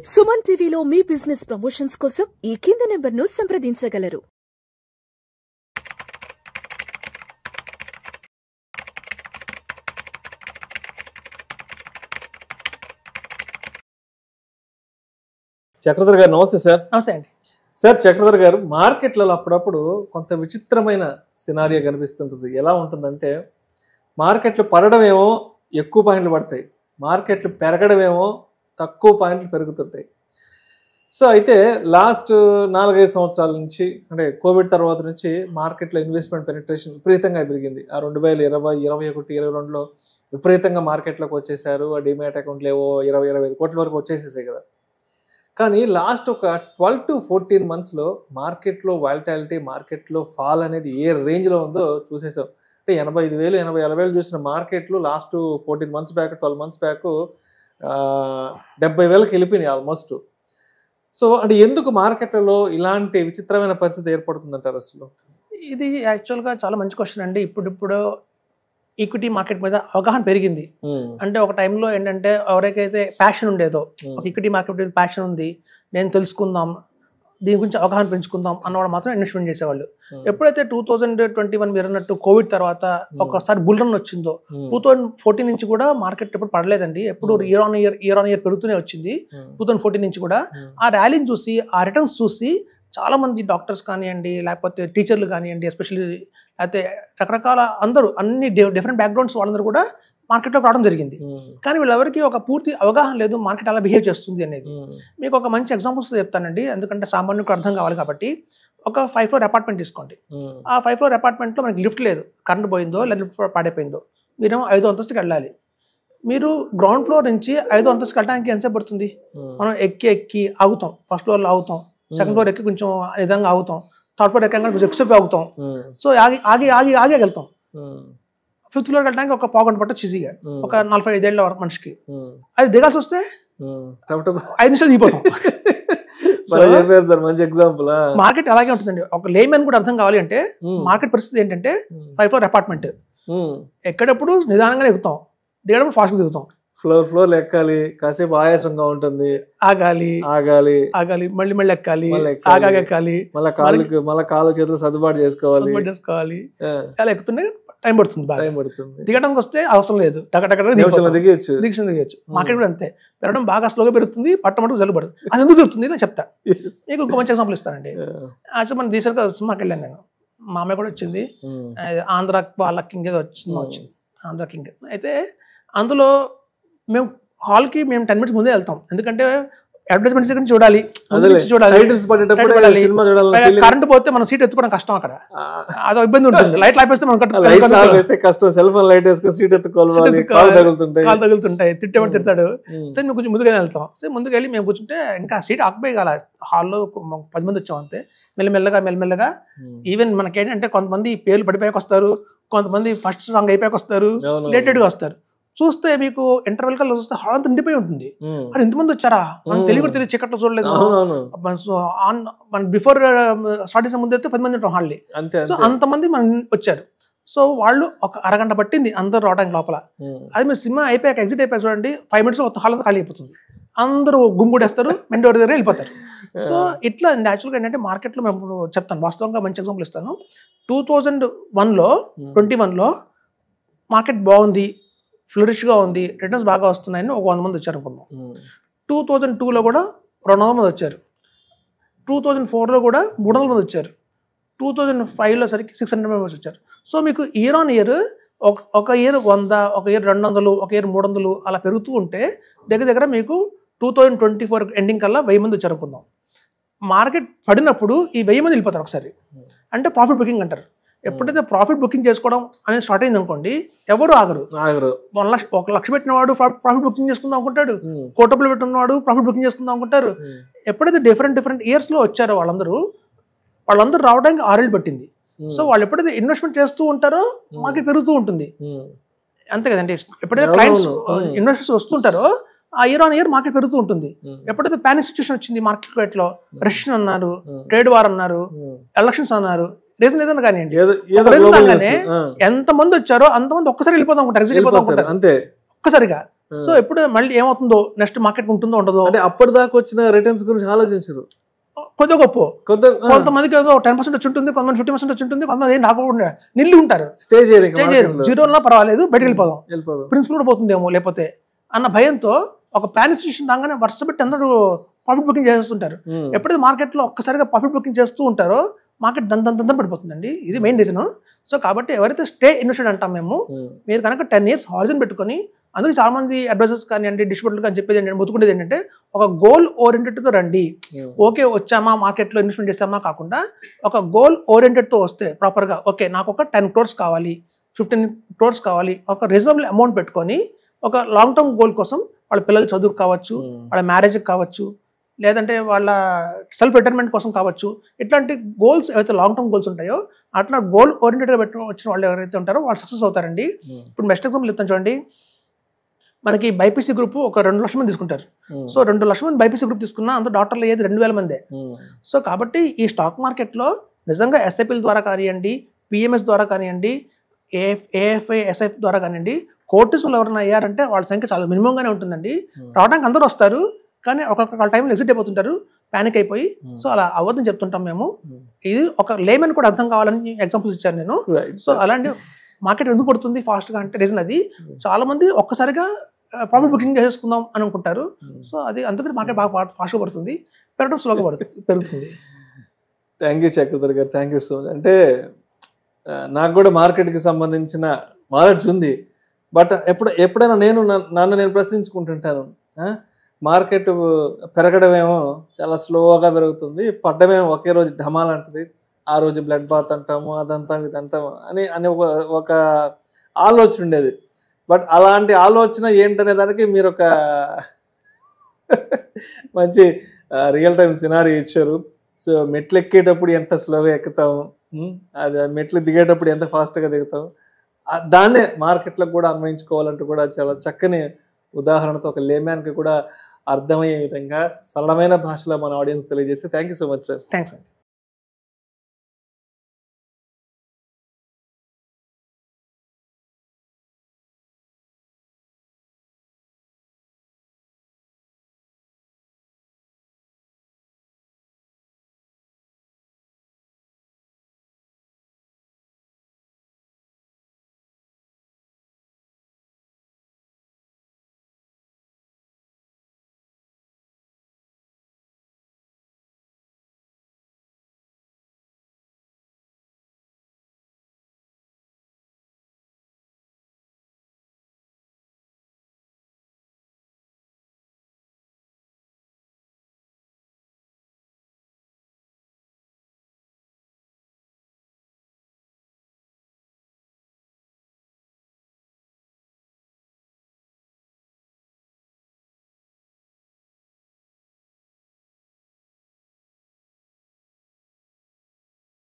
సుమన్ టీవీలో మీ business promotions కోసం ఈ కింది నెంబర్ను సంప్రదించగలరు. చక్రధర్ గారు నమస్తే సార్. నమస్తే అండి సార్. చక్రధర్ గారు, మార్కెట్లలో అప్పుడప్పుడు కొంత విచిత్రమైన సినారియో కనిపిస్తుంటుంది. ఎలా ఉంటుందంటే, మార్కెట్లు పడడమేమో ఎక్కువ పాయింట్లు పడతాయి, మార్కెట్లు పెరగడమేమో తక్కువ పాయింట్లు పెరుగుతుంటాయి. సో అయితే లాస్ట్ 4-5 సంవత్సరాల నుంచి, అంటే కోవిడ్ తర్వాత నుంచి మార్కెట్లో ఇన్వెస్ట్మెంట్ పెనిట్రేషన్ విపరీతంగా పెరిగింది. ఆ 2020, 21, 22లో విపరీతంగా మార్కెట్లోకి వచ్చేసారు. ఆ డిమాట్ అకౌంట్లు ఏవో 20-25 కోట్ల వరకు వచ్చేసేసాయి కదా. కానీ లాస్ట్ ఒక 12 to 14 monthsలో మార్కెట్లో వాలటాలిటీ, మార్కెట్లో ఫాల్ అనేది ఏ రేంజ్లో ఉందో చూసేసాం. అంటే 85,000, 80,000 చూసిన మార్కెట్లు last 14 months back, 12 months back 70,000కి వెళ్ళిపోయినాయి ఆల్మోస్ట్. సో అంటే ఎందుకు మార్కెట్లలో ఇలాంటి విచిత్రమైన పరిస్థితి ఏర్పడుతుందంటారు అసలు? ఇది యాక్చువల్గా చాలా మంచి క్వశ్చన్ అండి. ఇప్పుడు ఈక్విటీ మార్కెట్ మీద అవగాహన పెరిగింది. అంటే ఒక టైంలో ఏంటంటే ఎవరికైతే ప్యాషన్ ఉండేదో, ఒక ఈక్విటీ మార్కెట్ మీద ప్యాషన్ ఉంది, నేను తెలుసుకుందాం, దీని గురించి అవగాహన పెంచుకుందాం అన్నవాడు మాత్రం ఇన్వెస్ట్మెంట్ చేసేవాళ్ళు. ఎప్పుడైతే 2021 మీరు అన్నట్టు కోవిడ్ తర్వాత ఒకసారి బుల్ రన్ వచ్చిందో, 2014 నుంచి కూడా మార్కెట్ ఎప్పుడు పడలేదండి. ఎప్పుడు ఇయర్ ఆన్ ఇయర్ పెరుగుతూనే వచ్చింది. 2014 నుంచి కూడా ఆ ర్యాలీని చూసి, ఆ రిటర్న్స్ చూసి చాలా మంది డాక్టర్స్ కానివ్వండి, లేకపోతే టీచర్లు కానివ్వండి, ఎస్పెషల్లీ అయితే రకరకాల అందరూ అన్ని డిఫరెంట్ బ్యాక్గ్రౌండ్స్ వాళ్ళందరూ కూడా మార్కెట్లోకి రావడం జరిగింది. కానీ వీళ్ళెవరికి ఒక పూర్తి అవగాహన లేదు మార్కెట్ అలా బిహేవ్ చేస్తుంది అనేది. మీకు ఒక మంచి ఎగ్జాంపుల్స్ చెప్తానండి, ఎందుకంటే సామాన్యులకు అర్థం కావాలి కాబట్టి. ఒక 5 floor అపార్ట్మెంట్ తీసుకోండి. ఆ 5 floor అపార్ట్మెంట్లో మనకి లిఫ్ట్ లేదు, కరెంట్ పోయిందో లేదా లిఫ్ట్ పాడైపోయిందో, మీరేమో 5వ అంతస్తుకి వెళ్ళాలి. మీరు గ్రౌండ్ ఫ్లోర్ నుంచి 5వ అంతస్తుకి వెళ్ళడానికి ఎంతసేపు పడుతుంది? మనం ఎక్కి ఆగుతాం, ఫస్ట్ ఫ్లోర్లో ఆగుతాం, సెకండ్ ఫ్లోర్ ఎక్కి కొంచెం విధంగా ఆగుతాం, థర్డ్ ఫ్లోర్ ఎక్కగా కొంచెం ఎక్స్ట్రా ఆగుతాం. సో ఆగి వెళ్తాం. 5th ఫ్లోర్కి వెళ్ళడానికి ఒక పావు గంట పట్టొచ్చు ఈజీగా, ఒక 45 ఏళ్ళ మనిషికి. అది దిగాల్సి వస్తే 5 నిమిషాలు దిగిపోతాం. మంచి ఎగ్జాంపుల్. మార్కెట్ అలాగే ఉంటుందండి. ఒక లేమెన్ కూడా అర్థం కావాలి అంటే మార్కెట్ పరిస్థితి ఏంటంటే 5 floor అపార్ట్మెంట్, ఎక్కడప్పుడు నిదానంగానే ఎక్కుతాం, దిగడప్పుడు ఫాస్ట్గా దిగుతాం. ఫ్లోర్ ఎక్కాలి, కాసేపు ఆయాసంగా ఉంటుంది, ఆగాలి, మళ్ళీ ఎక్కాలి, ఎక్కాలి, మళ్ళీ కాళ్ళు చేతులు సర్దుబాటు చేసుకోవాలి. అలా ఎక్కుతుంటే టైం పడుతుంది. దిగడానికి వస్తే అవసరం లేదు, దిగచ్చు. మార్కెట్ కూడా అంతే, పెరగడం బాగా స్లోగా పెరుగుతుంది, పట్టమట్టు జల్లు పడుతుంది. అది ఎందుకు జరుగుతుంది నేను చెప్తా. మీకు ఇంకో మంచి ఎగ్జాంపుల్ ఇస్తానండి. యాక్చువల్ మనం రీసెంట్గా సినిమాకి వెళ్ళాను నేను, మా అమ్మాయి కూడా వచ్చింది. ఆంధ్ర వాళ్ళ కింగ్ ఏదో సినిమా వచ్చింది, ఆంధ్ర కింగ్. అయితే అందులో మేము హాల్కి 10 minutes ముందే వెళ్తాం, ఎందుకంటే అడ్వర్టైజ్మెంట్స్ దగ్గర చూడాలి, కరెంట్ పోతే మనం సీట్ ఎత్తుకోవడం కష్టం, అక్కడ అదో ఇబ్బంది ఉంటుంది. లైట్ ఆపేస్తే మనం కష్టం, సెల్ ఫోన్ లైట్ వేసుకొని సీట్ ఎత్తుకోవాలి, కాలు తగులుతుంటాయి, తిట్టేవాడు తిడతాడు. సరే మేము కొంచెం ముందుగానే వెళ్తాం. సరే ముందుకు వెళ్ళి మేము కూర్చుంటే ఇంకా సీట్ ఆక్యుపై కాల, హాల్లో 10 మంది వచ్చాం అంతే. మెల్లమెల్లగా ఈవెన్ మనకేంటంటే కొంతమంది పేర్లు పడిపోయాక వస్తారు, కొంతమంది ఫస్ట్ సాంగ్ అయిపోయాక వస్తారు, లేటెడ్గా వస్తారు. చూస్తే మీకు ఇంటర్వెల్ కల్లా చూస్తే హాల్ అంతా నిండిపోయి ఉంటుంది. అది ఎంతమంది వచ్చారా మనకు తెలియదు, చీకట్లో చూడలేదు. బిఫోర్ స్టార్ట్ చేసే ముందు అయితే 10 మంది ఉంటాం హాల్లీ. సో అంతమంది మనం వచ్చారు. సో వాళ్ళు ఒక అరగంట పట్టింది అందరూ రావడానికి లోపల. అది మీరు సినిమా అయిపోయాక ఎగ్జిట్ అయిపోయాక చూడండి, 5 minutes మొత్తం హాల్ అంతా ఖాళీ అయిపోతుంది, అందరూ గుంపుడేస్తారు, మెండోర్ దగ్గర వెళ్ళిపోతారు. సో ఇట్లా యాక్చువల్గా ఏంటంటే మార్కెట్లో మేము చెప్తాను, వాస్తవంగా మంచి ఎగ్జాంపుల్ ఇస్తాను. 2021లో మార్కెట్ బాగుంది, ఫ్లరిష్గా ఉంది, రిటర్న్స్ బాగా వస్తున్నాయని ఒక 100 మంది వచ్చారు అనుకుందాం. 2002లో కూడా 200 మంది వచ్చారు, 2004లో కూడా 300 మంది వచ్చారు, 2005లో సరికి 600 మెంబర్స్ వచ్చారు. సో మీకు ఇయర్ ఆన్ ఇయర్ ఒక ఇయర్ 100, ఒక ఇయర్ 200, ఒక ఇయర్ 300 అలా పెరుగుతూ ఉంటే దగ్గర మీకు 2024 ఎండింగ్ కల్లా 1000 మంది వచ్చారు అనుకుందాం. మార్కెట్ పడినప్పుడు ఈ 1000 మంది వెళ్ళిపోతారు ఒకసారి, అంటే ప్రాఫిట్ బుకింగ్ అంటారు. ఎప్పుడైతే ప్రాఫిట్ బుకింగ్ చేసుకోవడం అనేది స్టార్ట్ అయింది అనుకోండి, ఎవరు ఆగరు. 1 లక్ష పెట్టిన వాడు ప్రాఫిట్ బుకింగ్ చేసుకుందాం అనుకుంటాడు, కోటి రూపాయలు పెట్టినవాడు ప్రాఫిట్ బుకింగ్ చేసుకుందాం అనుకుంటారు. ఎప్పుడైతే డిఫరెంట్ ఇయర్స్లో వచ్చారో వాళ్ళందరూ రావడానికి 6 ఏళ్ళు పట్టింది. సో వాళ్ళు ఎప్పుడైతే ఇన్వెస్ట్మెంట్ చేస్తూ ఉంటారో మార్కెట్ పెరుగుతూ ఉంటుంది, అంతే కదండి. ఎప్పుడైతే క్లయింట్స్ ఇన్వెస్టర్స్ వస్తుంటారో ఆ ఇయర్ ఆన్ ఇయర్ మార్కెట్ పెరుగుతూ ఉంటుంది. ఎప్పుడైతే పానిక్ సిచ్యువేషన్ వచ్చింది మార్కెట్లో, రెసిషన్ అన్నారు, ట్రేడ్ వార్ అన్నారు, ఎలక్షన్స్ అన్నారు, రీజన్ ఏదన్నా కానివ్వండి, ఎంత మంది వచ్చారో అంతమంది ఒక్కసారి వెళ్ళిపోదాం అనుకుంటారు, ఒక్కసారిగా. సో ఎప్పుడు మళ్ళీ ఏమవుతుందో నెక్స్ట్ మార్కెట్ ఉంటుందో ఉండదో అంటే అప్పటిదాకా వచ్చిన రిటర్న్స్ గురించి ఆలోచించరు. కొద్ది గొప్ప కొంతమందికి ఏదో 10% వచ్చి ఉంటుంది, కొంతమంది 50% వచ్చి ఉంటుంది, కొంతమంది రాకుండా నిల్లు ఉంటారు. స్టే చేయరు, జీరోలో పర్వాలేదు బయటకు వెళ్ళిపోదాం, ప్రిన్సిపల్ కూడా పోతుందేమో లేకపోతే అన్న భయంతో ఒక ప్యానిక్ సిచ్యువేషన్ రాగానే వర్ష పెట్టి అందరూ ప్రాఫిట్ బుకింగ్ చేస్తుంటారు. ఎప్పుడైతే మార్కెట్ లో ఒక్కసారిగా ప్రాఫిట్ బుకింగ్ చేస్తూ ఉంటారో మార్కెట్ దంతం పడిపోతుందండి. ఇది మెయిన్ రీజన్. సో కాబట్టి ఎవరైతే స్టే ఇన్వెస్టెడ్ అంటాం మేము, మీరు కనుక 10 years హారిజన్ పెట్టుకొని, అందుకే చాలా మంది అడ్వైజర్స్ కానివ్వండి, డిస్ట్రిబ్యూటర్లు కానీ చెప్పేది ఏంటంటే, ముతుకునేది ఏంటంటే ఒక గోల్ ఓరియంటెడ్తో రండి. ఓకే వచ్చామా మార్కెట్లో ఇన్వెస్ట్మెంట్ చేసామా కాకుండా ఒక గోల్ ఓరియంటెడ్తో వస్తే ప్రాపర్గా ఓకే నాకు ఒక 10 crores కావాలి, 15 crores కావాలి, ఒక రీజనబుల్ అమౌంట్ పెట్టుకొని ఒక లాంగ్ టర్మ్ గోల్ కోసం వాళ్ళ పిల్లల చదువుకు కావచ్చు, వాళ్ళ మ్యారేజ్కి కావచ్చు, లేదంటే వాళ్ళ సెల్ఫ్ రిటైర్మెంట్ కోసం కావచ్చు, ఇట్లాంటి గోల్స్ ఏవైతే లాంగ్ టర్మ్ గోల్స్ ఉంటాయో అట్లా గోల్ ఓరియంటెడ్గా వచ్చిన వాళ్ళు ఎవరైతే ఉంటారో వాళ్ళు సక్సెస్ అవుతారండి. ఇప్పుడు బెస్ట్ ఎగ్జాంపుల్ చెప్తాను చూడండి. మనకి బైపీసీ గ్రూప్ ఒక 2 లక్షల మంది తీసుకుంటారు. సో 2 లక్షల మంది బైపీసీ గ్రూప్ తీసుకున్నా అందులో డాక్టర్లు అయ్యేది 2000 మందే. సో కాబట్టి ఈ స్టాక్ మార్కెట్లో నిజంగా ఎస్ఐపీల ద్వారా కానివ్వండి, పిఎంఎస్ ద్వారా కానివ్వండి, ఏఎఫ్ఐ ఎస్ఐఫ్ ద్వారా కానివ్వండి, కోర్టీసులు ఎవరైనా అయ్యారంటే వాళ్ళ సంఖ్య చాలా మినిమంగానే ఉంటుందండి. రావడానికి అందరూ వస్తారు, కానీ ఒక్కొక్క టైంలో ఎగ్జిట్ అయిపోతుంటారు ప్యానిక్ అయిపోయి. సో అలా అవ్వదని చెప్తుంటాం మేము. ఇది ఒక లేమన్ కూడా అర్థం కావాలని ఎగ్జాంపుల్స్ ఇచ్చాను నేను. సో అలాంటి మార్కెట్ ఎందుకు పడుతుంది ఫాస్ట్గా అంటే రీజన్ అది, చాలా మంది ఒక్కసారిగా ప్రాఫిట్ బుకింగ్ చేసుకుందాం అని అనుకుంటారు. సో అది అందుకని మార్కెట్ బాగా ఫాస్ట్గా పడుతుంది, పెరగడం స్లోగా పెరుగుతుంది. థ్యాంక్ యూ చక్రధర్ గారు, థ్యాంక్ యూ సో మచ్. అంటే నాకు కూడా మార్కెట్కి సంబంధించిన నాలెడ్జ్ ఉంది, బట్ ఎప్పుడైనా నన్ను నేను ప్రశ్నించుకుంటుంటాను. మార్కెట్ పెరగడమేమో చాలా స్లోగా పెరుగుతుంది, పడ్డమేమో ఒకే రోజు ఢమాల్ అంటుంది, ఆ రోజు బ్లడ్ బాత్ అంటాము, అదంటాము ఇదంటాము అని ఒక ఆలోచన ఉండేది. బట్ అలాంటి ఆలోచన ఏంటనే దానికి మీరు ఒక మంచి రియల్ టైం సినారీ ఇచ్చారు. సో మెట్లు ఎక్కేటప్పుడు ఎంత స్లోగా ఎక్కుతాము, అది మెట్లు దిగేటప్పుడు ఎంత ఫాస్ట్గా దిగుతాము, దాన్నే మార్కెట్లకు కూడా అన్వయించుకోవాలంటూ కూడా చాలా చక్కని ఉదాహరణతో ఒక లేమ్యాన్కి కూడా అర్థమయ్యే విధంగా సరళమైన భాషలో మన ఆడియన్స్ తెలియజేస్తే thank you so much sir. Thanks అండి.